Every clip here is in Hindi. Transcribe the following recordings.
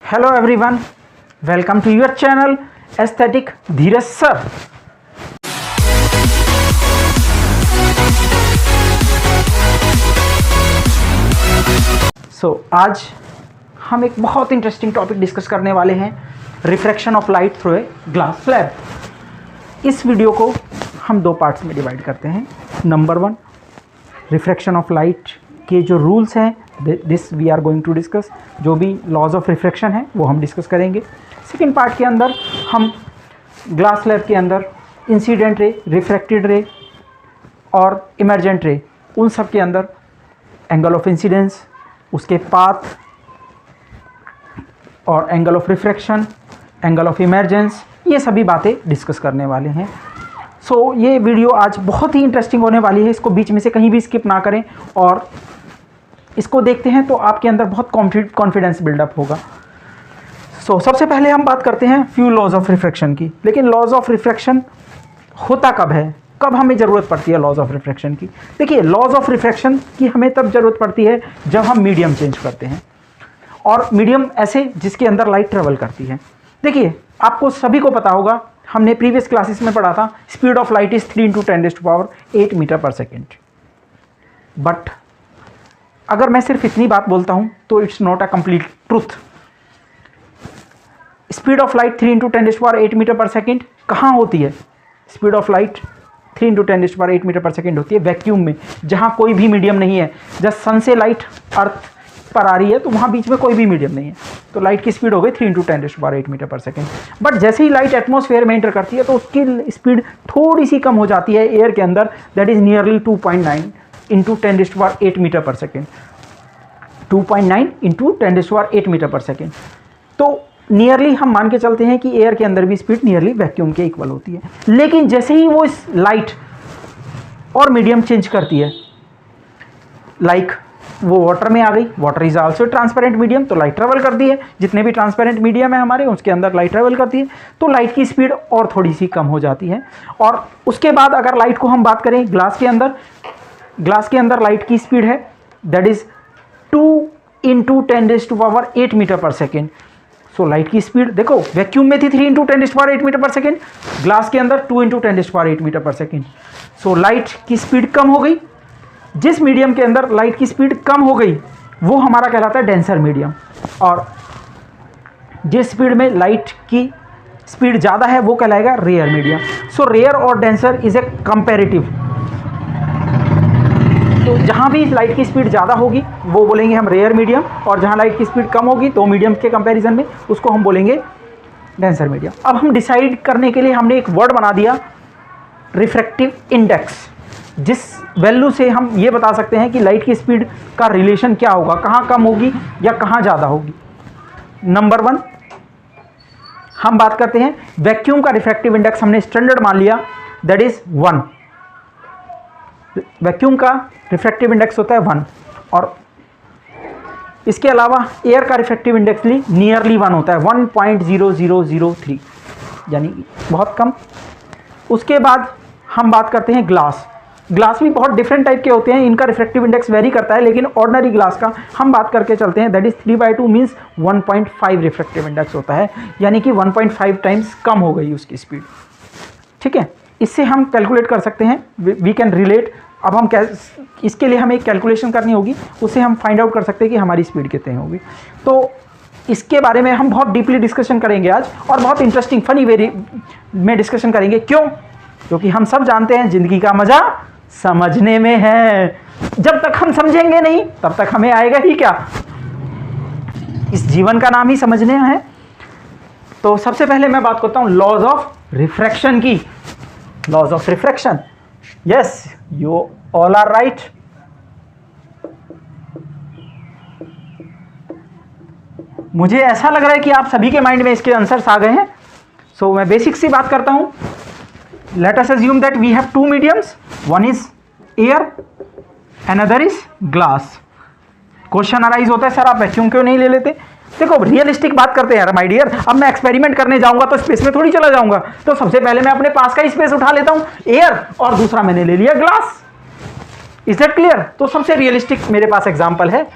Hello everyone, welcome to your channel Aesthetic Dheeraj sir. आज हम एक बहुत इंटरेस्टिंग टॉपिक डिस्कस करने वाले हैं, refraction of light through a glass slab. इस वीडियो को हम दो पार्ट्स में डिवाइड करते हैं। नंबर 1, रिफ्रैक्शन ऑफ लाइट के जो रूल्स हैं, this we are going to discuss. जो भी लॉज ऑफ रिफ्रैक्शन है वो हम डिस्कस करेंगे। सेकेंड पार्ट के अंदर हम ग्लास स्लैब के अंदर इंसिडेंट रे, रिफ्रैक्टेड रे और इमर्जेंट रे, उन सब के अंदर एंगल ऑफ इंसिडेंस, उसके पाथ और angle of refraction, angle of emergence, ये सभी बातें डिस्कस करने वाले हैं। ये वीडियो आज बहुत ही इंटरेस्टिंग होने वाली है। इसको बीच में से कहीं भी स्किप ना करें और इसको देखते हैं तो आपके अंदर बहुत कॉन्फिडेंस बिल्डअप होगा। सबसे पहले हम बात करते हैं फ्यू लॉज ऑफ रिफ्रैक्शन की। लेकिन लॉज ऑफ रिफ्रैक्शन होता कब है, कब हमें ज़रूरत पड़ती है लॉज ऑफ रिफ्रैक्शन की? देखिए, लॉज ऑफ रिफ्रैक्शन की हमें तब ज़रूरत पड़ती है जब हम मीडियम चेंज करते हैं, और मीडियम ऐसे जिसके अंदर लाइट ट्रेवल करती है। देखिए, आपको सभी को पता होगा, हमने प्रीवियस क्लासेस में पढ़ा था, speed of light is 3 × 10⁸ metre per second. But अगर मैं सिर्फ इतनी बात बोलता हूँ तो it's not a complete truth. Speed of light 3 × 10⁸ metre per second कहाँ होती है? Speed of light 3 × 10⁸ metre per second होती है वैक्यूम में, जहाँ कोई भी मीडियम नहीं है। जब सन से लाइट अर्थ पर आ रही है तो वहाँ बीच में कोई भी मीडियम नहीं है, तो लाइट की स्पीड हो गई 3 × 10⁸ मीटर पर सेकेंड। बट जैसे ही लाइट एटमॉस्फेयर में एंटर करती है तो उसकी स्पीड थोड़ी सी कम हो जाती है एयर के अंदर, that is nearly 2.9 × 10⁸ metre per second. 2.9 × 10⁸ metre per second. तो नियरली हम मान के चलते हैं कि एयर के अंदर भी स्पीड नियरली वैक्यूम के इक्वल होती है। लेकिन जैसे ही वो इस लाइट और मीडियम चेंज करती है, लाइक वो वाटर में आ गई, water is also transparent medium, तो लाइट ट्रेवल करती है। जितने भी ट्रांसपेरेंट मीडियम है हमारे, उसके अंदर लाइट ट्रेवल करती है, तो लाइट की स्पीड और थोड़ी सी कम हो जाती है। और उसके बाद अगर लाइट को हम बात करें ग्लास के अंदर लाइट की स्पीड है that is 2 × 10⁸ metre per second. Light की स्पीड देखो, वैक्यूम में थी 3 × 10⁸ मीटर पर सेकेंड, ग्लास के अंदर 2 × 10⁸ मीटर पर सेकेंड। लाइट की स्पीड कम हो गई। जिस मीडियम के अंदर लाइट की स्पीड कम हो गई वो हमारा कहलाता है डेंसर मीडियम, और जिस स्पीड में लाइट की स्पीड ज़्यादा है वो कहलाएगा रेयर मीडियम। रेयर और डेंसर इज ए कंपेरेटिव। तो जहाँ भी लाइट की स्पीड ज़्यादा होगी वो बोलेंगे हम रेयर मीडियम, और जहाँ लाइट की स्पीड कम होगी दो मीडियम के कंपैरिजन में, उसको हम बोलेंगे डेंसर मीडियम। अब हम डिसाइड करने के लिए हमने एक वर्ड बना दिया, रिफ्रैक्टिव इंडेक्स, जिस वैल्यू से हम ये बता सकते हैं कि लाइट की स्पीड का रिलेशन क्या होगा, कहाँ कम होगी या कहाँ ज़्यादा होगी। नंबर 1 हम बात करते हैं वैक्यूम का रिफ्रैक्टिव इंडेक्स, हमने स्टैंडर्ड मान लिया, दैट इज 1। वैक्यूम का रिफ्रैक्टिव इंडेक्स होता है 1, और इसके अलावा एयर का रिफ्रैक्टिव इंडेक्स भी नियरली 1 होता है, 1.0003, यानी बहुत कम। उसके बाद हम बात करते हैं ग्लास भी बहुत डिफरेंट टाइप के होते हैं, इनका रिफ्रैक्टिव इंडेक्स वेरी करता है, लेकिन ऑर्डिनरी ग्लास का हम बात करके चलते हैं, that is 3/2 means 1.5 refractive index होता है, यानी कि 1.5 टाइम्स कम हो गई उसकी स्पीड। ठीक है, इससे हम कैलकुलेट कर सकते हैं, वी कैन रिलेट। अब हम इसके लिए हमें एक कैलकुलेशन करनी होगी, उससे हम फाइंड आउट कर सकते हैं कि हमारी स्पीड कितनी होगी। तो इसके बारे में हम बहुत डीपली डिस्कशन करेंगे आज, और बहुत इंटरेस्टिंग फनी वे में डिस्कशन करेंगे। क्यों? क्योंकि हम सब जानते हैं ज़िंदगी का मज़ा समझने में है। जब तक हम समझेंगे नहीं तब तक हमें आएगा ही क्या। इस जीवन का नाम ही समझने है। तो सबसे पहले मैं बात करता हूँ लॉज ऑफ रिफ्रैक्शन की। Laws of refraction, yes, you all are right. मुझे ऐसा लग रहा है कि आप सभी के माइंड में इसके आंसर्स आ गए हैं। मैं बेसिक सी बात करता हूं। Let us assume that we have 2 mediums, one is air, another is glass. Question arise होता है, सर आप वैक्यूम क्यों नहीं ले लेते? देखो, रियलिस्टिक बात करते हैं यार माय डियर। अब मैं एक्सपेरिमेंट करने जाऊंगा तो स्पेस में थोड़ी चला जाऊंगा, तो सबसे पहले मैं अपने पास का ही स्पेस उठा लेता हूं, एयर, और दूसरा मैंने ले लिया ग्लास। Is that clear? तो सबसे रियलिस्टिक मेरे पास एग्जांपल है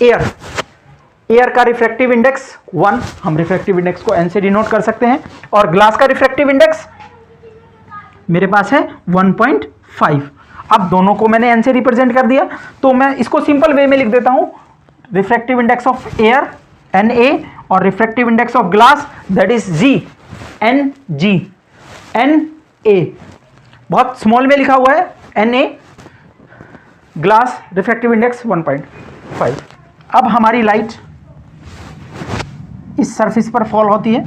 एयर। एयर का रिफ्रैक्टिव इंडेक्स 1, हम रिफ्रैक्टिव इंडेक्स को n से डिनोट कर सकते हैं, और ग्लास का रिफ्रैक्टिव इंडेक्स मेरे पास है 1.5। अब दोनों को मैंने n से रिप्रेजेंट कर दिया, तो मैं इसको सिंपल वे में लिख देता हूं, refractive index of air Na और refractive index of glass that is G, Ng, Na, बहुत स्मॉल में लिखा हुआ है Na, ग्लास रिफ्रैक्टिव इंडेक्स 1.5। अब हमारी लाइट इस सरफेस पर फॉल होती है,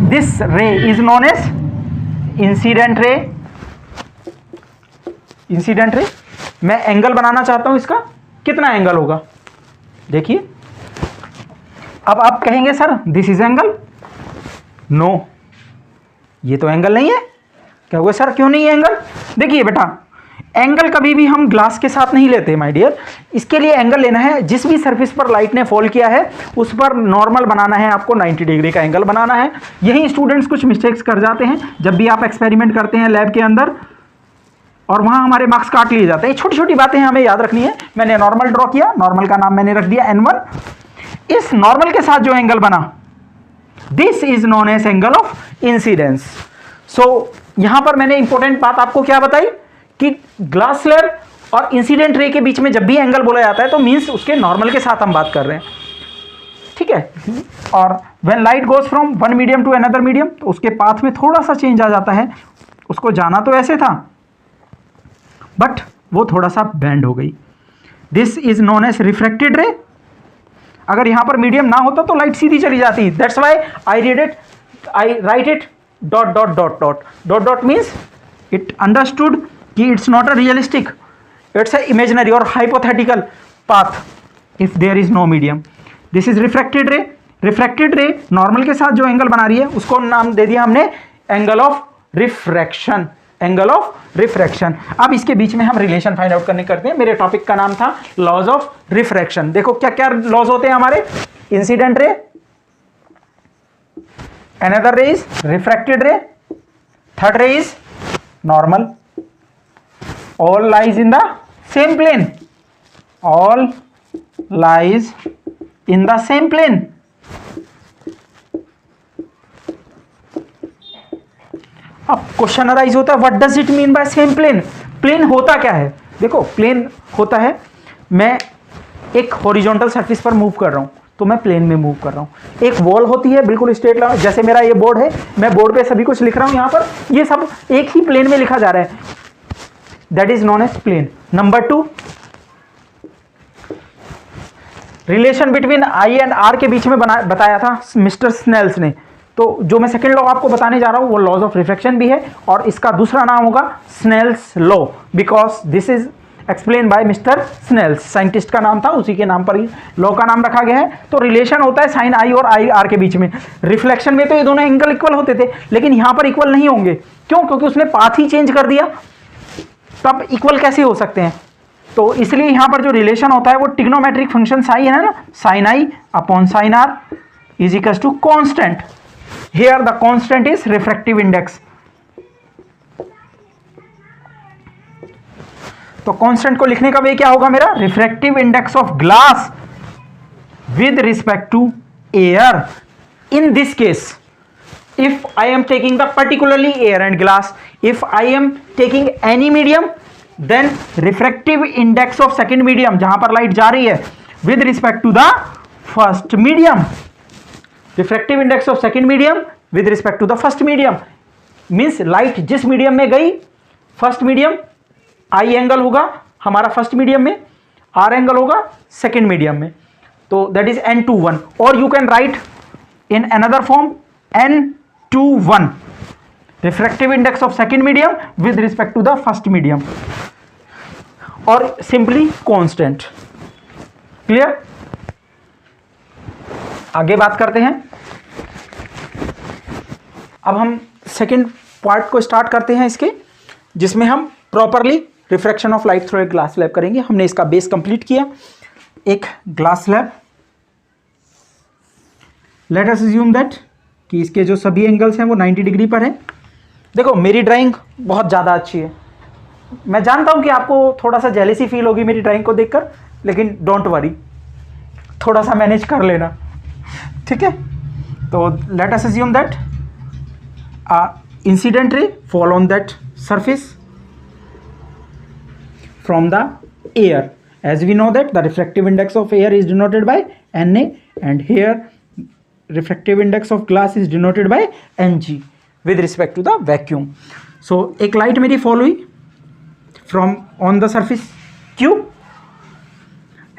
this ray is known as incident ray. Incident ray, मैं एंगल बनाना चाहता हूं, इसका कितना एंगल होगा देखिए। अब आप कहेंगे sir this is angle, no ये तो एंगल नहीं है। क्या हुआ सर, क्यों नहीं है एंगल? देखिए बेटा, एंगल कभी भी हम ग्लास के साथ नहीं लेते माय डियर। इसके लिए एंगल लेना है, जिस भी सरफेस पर लाइट ने फॉल किया है उस पर नॉर्मल बनाना है, आपको 90 डिग्री का एंगल बनाना है। यही स्टूडेंट्स कुछ मिस्टेक्स कर जाते हैं जब भी आप एक्सपेरिमेंट करते हैं लैब के अंदर, और वहां हमारे मार्क्स काट लिए जाते हैं। छोटी छोटी बातें हमें याद रखनी है। मैंने नॉर्मल ड्रॉ किया, नॉर्मल का नाम मैंने रख दिया n1। इस नॉर्मल के साथ जो एंगल बना, this is known as angle of incidence. So यहां पर मैंने इंपॉर्टेंट बात आपको क्या बताई कि ग्लास स्लैब और इंसिडेंट रे के बीच में जब भी एंगल बोला जाता है तो मींस उसके नॉर्मल के साथ हम बात कर रहे हैं, ठीक है। और when light goes from one medium to another medium, तो उसके पाथ में थोड़ा सा चेंज आ जाता है। उसको जाना तो ऐसे था बट वो थोड़ा सा बेंड हो गई। This is known as refracted ray. अगर यहां पर मीडियम ना होता तो लाइट सीधी चली जाती। That's why I write it dot dot dot dot dot dot means it understood कि it's not a realistic, it's a imaginary और hypothetical path if there is no medium. This is refracted ray. Refracted ray normal के साथ जो एंगल बना रही है उसको नाम दे दिया हमने angle of refraction, angle of refraction. अब इसके बीच में हम रिलेशन फाइंड आउट करते हैं। मेरे टॉपिक का नाम था लॉज ऑफ रिफ्रैक्शन। देखो क्या क्या लॉज होते हैं हमारे, incident ray, another ray is refracted ray, third ray is normal, all lies in the same plane, all lies in the same plane। अब क्वेश्चन अराइज होता है what does it mean by same plane. Plane होता क्या है? देखो प्लेन होता है, मैं एक हॉरिजॉन्टल सरफेस पर मूव कर रहा हूं तो मैं प्लेन में मूव कर रहा हूं। एक वॉल होती है बिल्कुल स्ट्रेट लाइन, जैसे मेरा ये बोर्ड है, मैं बोर्ड पे सभी कुछ लिख रहा हूं, यहां पर ये सब एक ही प्लेन में लिखा जा रहा है, that is known as plane. Number 2, relation between I and R के बीच में बताया था मिस्टर स्नेल्स ने। तो जो मैं सेकेंड लॉ आपको बताने जा रहा हूं वो लॉज ऑफ रिफ्रैक्शन भी है, और इसका दूसरा नाम होगा Snell's law, because this is explain by mister Snell's. Scientist का नाम था, उसी के नाम पर ही लॉ का नाम रखा गया है। तो रिलेशन होता है साइन आई और आई आर के बीच में। रिफ्लेक्शन में तो ये दोनों एंगल इक्वल होते थे, लेकिन यहां पर इक्वल नहीं होंगे। क्यों? क्योंकि उसने पाथ ही चेंज कर दिया, तब इक्वल कैसे हो सकते हैं? तो इसलिए यहां पर जो रिलेशन होता है वो ट्रिग्नोमेट्रिक फंक्शन साई है ना, sine I upon sine R is equal to constant. Here the constant is refractive index. तो कांस्टेंट को लिखने का वे क्या होगा मेरा? Refractive index of glass with respect to air. In this case if I am taking the particularly air and glass, if I am taking any medium, then refractive index of second medium जहां पर लाइट जा रही है with respect to the first medium, refractive index of second medium with respect to the first medium means light जिस मीडियम में गई, फर्स्ट मीडियम आई एंगल होगा हमारा फर्स्ट मीडियम में, आर एंगल होगा सेकेंड मीडियम में, तो दैट इज n21। और you can write in another form n21 refractive index of second medium with respect to the first medium, और सिंपली कांस्टेंट। क्लियर? आगे बात करते हैं। अब हम सेकेंड पार्ट को स्टार्ट करते हैं इसके, जिसमें हम properly refraction of light through a glass slab करेंगे। हमने इसका बेस कंप्लीट किया, एक glass slab. Late us assume that कि इसके जो सभी एंगल्स हैं वो 90 डिग्री पर हैं। देखो मेरी ड्राइंग बहुत ज़्यादा अच्छी है, मैं जानता हूँ कि आपको थोड़ा सा जेलेसी फील होगी मेरी ड्राइंग को देखकर, लेकिन डोंट वरी, थोड़ा सा मैनेज कर लेना, ठीक है। तो late us assume that incident ray fall on that surface from the air. As we know that the refractive index of air is denoted by Na, and here refractive index of glass is denoted by Ng with respect to the vacuum. So एक लाइट मेरी फॉल हुई from on the surface Q,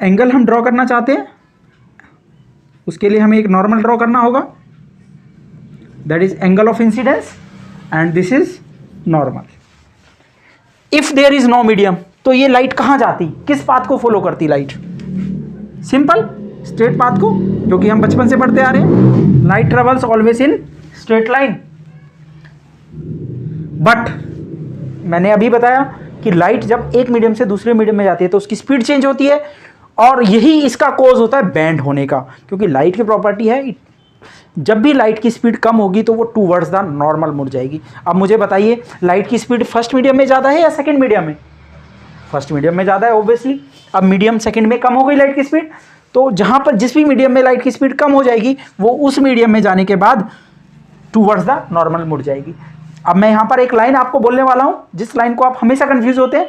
angle हम ड्रॉ करना चाहते हैं, उसके लिए हमें एक नॉर्मल ड्रॉ करना होगा, that is angle of incidence, and this is normal. If there is no medium, तो ये लाइट कहाँ जाती, किस पाथ को फॉलो करती लाइट? सिंपल, स्ट्रेट पाथ को, क्योंकि हम बचपन से पढ़ते आ रहे हैं light travels always in straight line. But मैंने अभी बताया कि लाइट जब एक मीडियम से दूसरे मीडियम में जाती है तो उसकी स्पीड चेंज होती है, और यही इसका कॉज होता है बैंड होने का, क्योंकि लाइट की प्रॉपर्टी है जब भी लाइट की स्पीड कम होगी तो वो टूवर्ड्स द नॉर्मल मुड़ जाएगी। अब मुझे बताइए, लाइट की स्पीड फर्स्ट मीडियम में ज़्यादा है या सेकंड मीडियम में? फर्स्ट मीडियम में ज़्यादा है ऑब्वियसली। अब मीडियम सेकंड में कम हो गई लाइट की स्पीड, तो जहाँ पर जिस भी मीडियम में लाइट की स्पीड कम हो जाएगी वो उस मीडियम में जाने के बाद टूवर्ड्स द नॉर्मल मुड़ जाएगी। अब मैं यहाँ पर एक लाइन आपको बोलने वाला हूँ जिस लाइन को आप हमेशा कन्फ्यूज होते हैं।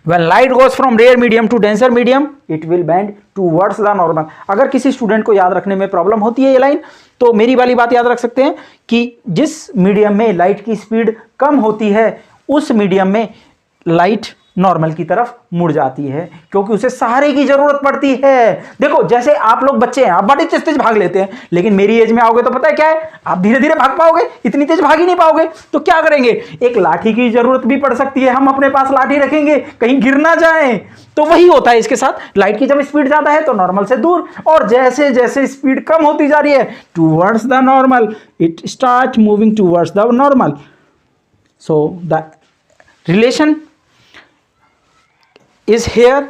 When light goes from rare medium to denser medium, it will bend towards the normal. अगर किसी स्टूडेंट को याद रखने में प्रॉब्लम होती है ये लाइन, तो मेरी वाली बात याद रख सकते हैं कि जिस मीडियम में लाइट की स्पीड कम होती है उस मीडियम में लाइट नॉर्मल की तरफ मुड़ जाती है, क्योंकि उसे सहारे की जरूरत पड़ती है। देखो, जैसे आप लोग बच्चे हैं, आप बड़े तेज तेज भाग लेते हैं, लेकिन मेरी एज में आओगे तो पता है क्या है, आप धीरे धीरे भाग पाओगे, इतनी तेज भाग ही नहीं पाओगे। तो क्या करेंगे, एक लाठी की जरूरत भी पड़ सकती है, हम अपने पास लाठी रखेंगे कहीं गिर ना जाए। तो वही होता है इसके साथ, लाइट की जब स्पीड ज्यादा है तो नॉर्मल से दूर, और जैसे जैसे स्पीड कम होती जा रही है towards the normal, it start moving towards the normal. So the relation is here,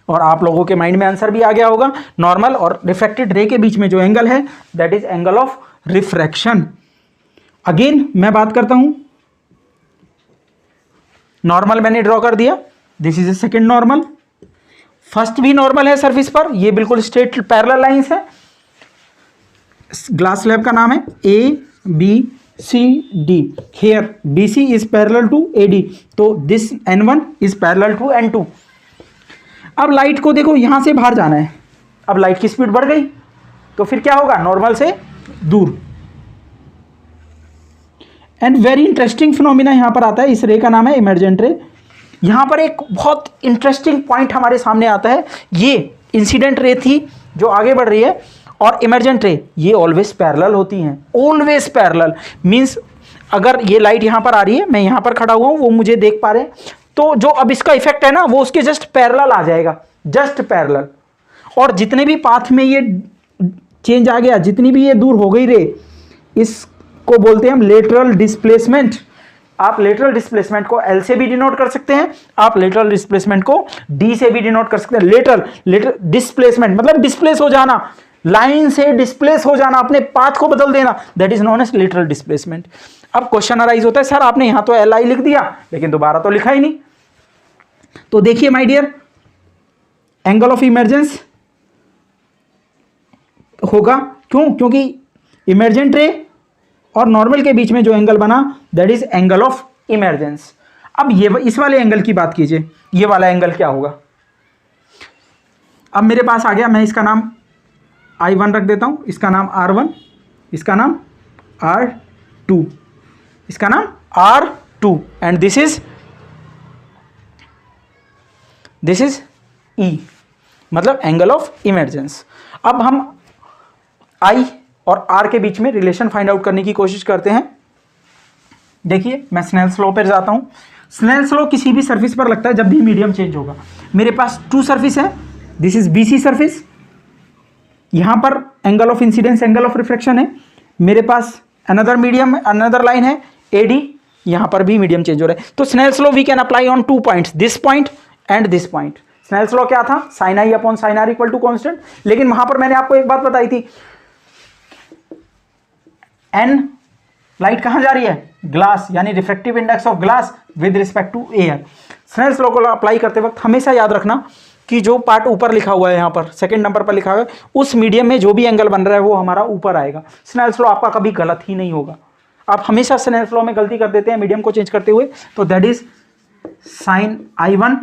और आप लोगों के माइंड में आंसर भी आ गया होगा। नॉर्मल और रिफ्रैक्टेड रे के बीच में जो एंगल है that is angle of refraction. Again मैं बात करता हूं, नॉर्मल मैंने ड्रॉ कर दिया, this is a second normal, first भी नॉर्मल है सरफेस पर, ये बिल्कुल स्ट्रेट पैरेलल लाइंस है। ग्लास स्लैब का नाम है ABCD। Here BC is parallel to AD, तो this N1 is parallel to N2। अब लाइट को देखो यहां से बाहर जाना है, अब लाइट की स्पीड बढ़ गई तो फिर क्या होगा, नॉर्मल से दूर। एंड वेरी इंटरेस्टिंग फिनोमिना यहां पर आता है, इस रे का नाम है इमर्जेंट रे। यहां पर एक बहुत इंटरेस्टिंग पॉइंट हमारे सामने आता है, ये इंसिडेंट रे थी जो आगे बढ़ रही है, और इमर्जेंट रे ये ऑलवेज पैरेलल होती हैं। ऑलवेज पैरेलल मींस अगर ये लाइट यहां पर आ रही है, मैं यहां पर खड़ा हुआ हूं, वो मुझे देख पा रहे हैं, तो जो अब इसका इफेक्ट है ना वो उसके जस्ट पैरेलल आ जाएगा, जस्ट पैरेलल। और जितने भी पाथ में ये चेंज आ गया, जितनी भी ये दूर हो गई रे, इसको बोलते हैं हम लेटरल डिस्प्लेसमेंट। आप लेटरल डिस्प्लेसमेंट को L से भी डिनोट कर सकते हैं, आप लेटरल डिस्प्लेसमेंट को D से भी डिनोट कर सकते हैं। लेटरल डिस्प्लेसमेंट मतलब डिस्प्लेस हो जाना, लाइन से डिस्प्लेस हो जाना, अपने पाथ को बदल देना, that is known as lateral displacement. अब क्वेश्चन अराइज होता है, सर आपने यहां तो LI लिख दिया लेकिन दोबारा तो लिखा ही नहीं। तो देखिए my dear, angle of emergence होगा, क्यों? क्योंकि इमर्जेंट रे और नॉर्मल के बीच में जो एंगल बना that is angle of emergence. अब ये इस वाले एंगल की बात कीजिए, ये वाला एंगल क्या होगा? अब मेरे पास आ गया, मैं इसका नाम I1 रख देता हूं, इसका नाम R1, इसका नाम R2, इसका नाम R2, and this is E, मतलब एंगल ऑफ इमर्जेंस। अब हम I और R के बीच में रिलेशन फाइंड आउट करने की कोशिश करते हैं। देखिए मैं स्नेल्स लॉ पर जाता हूं। स्नेल्स लॉ किसी भी सरफेस पर लगता है जब भी मीडियम चेंज होगा। मेरे पास टू सरफेस है, दिस इज BC सरफेस, यहां पर angle of incidence angle of reflection है। मेरे पास अनदर मीडियम अनदर लाइन है AD, यहां पर भी मीडियम चेंज हो रहा है। तो Snell's law we can apply on two points, this point and this point. Snell's law क्या था? sin I upon sin R equal to constant. लेकिन वहां पर मैंने आपको एक बात बताई थी, N लाइट कहां जा रही है? ग्लास, यानी refractive index of glass with respect to air. Snell's law को अप्लाई करते वक्त हमेशा याद रखना कि जो पार्ट ऊपर लिखा हुआ है यहाँ पर सेकंड नंबर पर लिखा हुआ है, उस मीडियम में जो भी एंगल बन रहा है वो हमारा ऊपर आएगा। स्नेल्स लॉ आपका कभी गलत ही नहीं होगा। आप हमेशा स्नेल्स लॉ में गलती कर देते हैं मीडियम को चेंज करते हुए। तो that is sine I1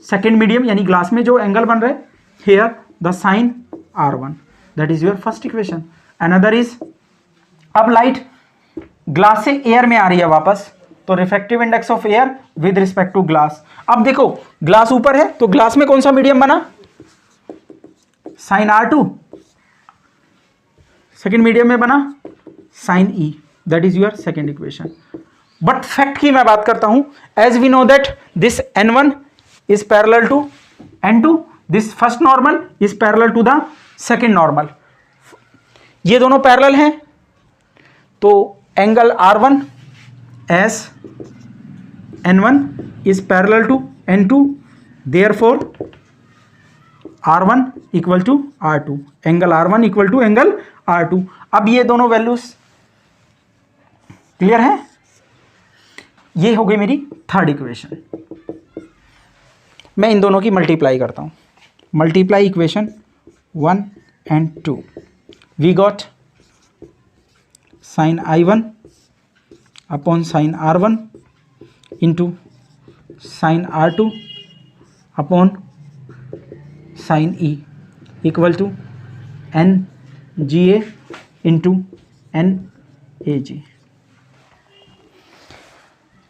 second medium यानी ग्लास में जो एंगल बन रहा है, here the sine R1, that is your first equation. Another is, अब लाइट ग्लास से एयर में आ रही है वापस, तो refractive index of air with respect to glass. अब देखो ग्लास ऊपर है तो ग्लास में कौन सा मीडियम बना, साइन R2, सेकेंड मीडियम में बना sine E, that is your second equation. But fact की मैं बात करता हूं, as we know that this N1 is parallel to N2, this first normal is parallel to the second normal. ये दोनों पैरेलल हैं तो angle R1 as N1 is parallel to N2, therefore R1 equal to R2, angle R1 equal to angle R2। अब ये दोनों वैल्यूज क्लियर है, ये हो गई मेरी थर्ड इक्वेशन। मैं इन दोनों की मल्टीप्लाई करता हूं, multiply equation 1 and 2, we got sine I1 upon sine R1 into sine R2 upon sine E equal to NGA into NAG।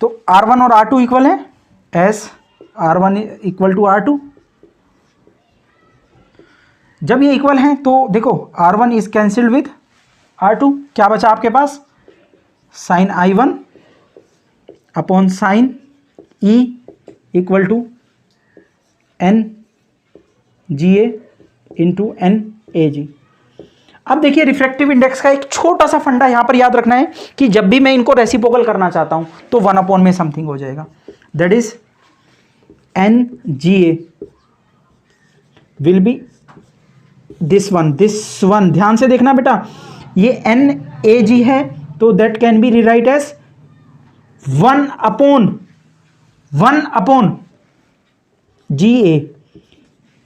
तो R1 और R2 इक्वल है, S R1 equal to R2। जब ये इक्वल हैं तो देखो R1 is cancelled with R2, क्या बचा आपके पास, sine I1 upon sine E equal to NGA into NAG। अब देखिए रिफ्रैक्टिव इंडेक्स का एक छोटा सा फंडा यहां पर याद रखना है कि जब भी मैं इनको रेसिप्रोकल करना चाहता हूं तो 1 अपॉन में समथिंग हो जाएगा, that is NGA will be this one. ध्यान से देखना बेटा, ये NAG है तो that can be rewrite as 1 upon GA।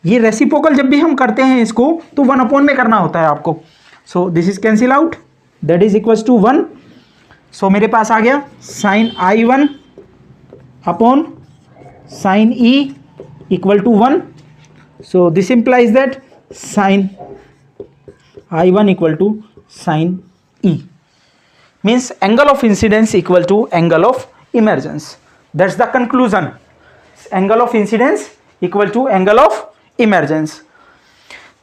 ये रेसिप्रोकल जब भी हम करते हैं इसको तो 1 अपॉन में करना होता है आपको। So this is cancel out, that is equals to 1। So मेरे पास आ गया sine I1 upon sine E equal to 1। So this implies that sine I1 equal to sine E means angle of incidence equal to angle of emergence. That's the conclusion. Angle of incidence equal to angle of emergence.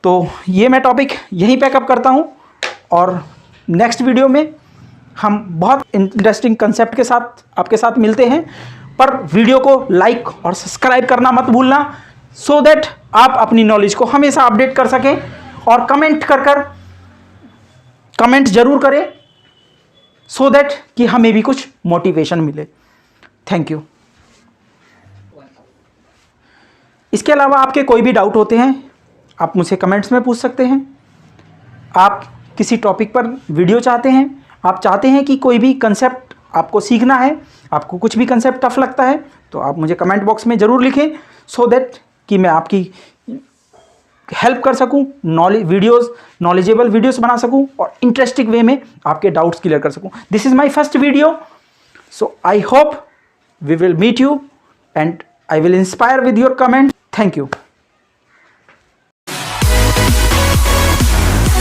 तो ये मैं टॉपिक यहीं पैकअप करता हूँ और नेक्स्ट वीडियो में हम बहुत इंटरेस्टिंग कंसेप्ट के साथ आपके साथ मिलते हैं। पर वीडियो को लाइक और सब्सक्राइब करना मत भूलना, सो दैट आप अपनी नॉलेज को हमेशा अपडेट कर सकें। और कमेंट जरूर करें सो दैट कि हमें भी कुछ मोटिवेशन मिले। Thank you. इसके अलावा आपके कोई भी डाउट होते हैं आप मुझसे कमेंट्स में पूछ सकते हैं। आप किसी टॉपिक पर वीडियो चाहते हैं, आप चाहते हैं कि कोई भी कंसेप्ट आपको सीखना है, आपको कुछ भी कंसेप्ट टफ लगता है, तो आप मुझे कमेंट बॉक्स में ज़रूर लिखें सो दैट कि मैं आपकी हेल्प कर सकूं, नॉलेजेबल वीडियोस बना सकूं और इंटरेस्टिंग वे में आपके डाउट्स क्लियर कर सकूं। This is my first video, so I hope we will meet you and I will inspire with your comment. Thank you.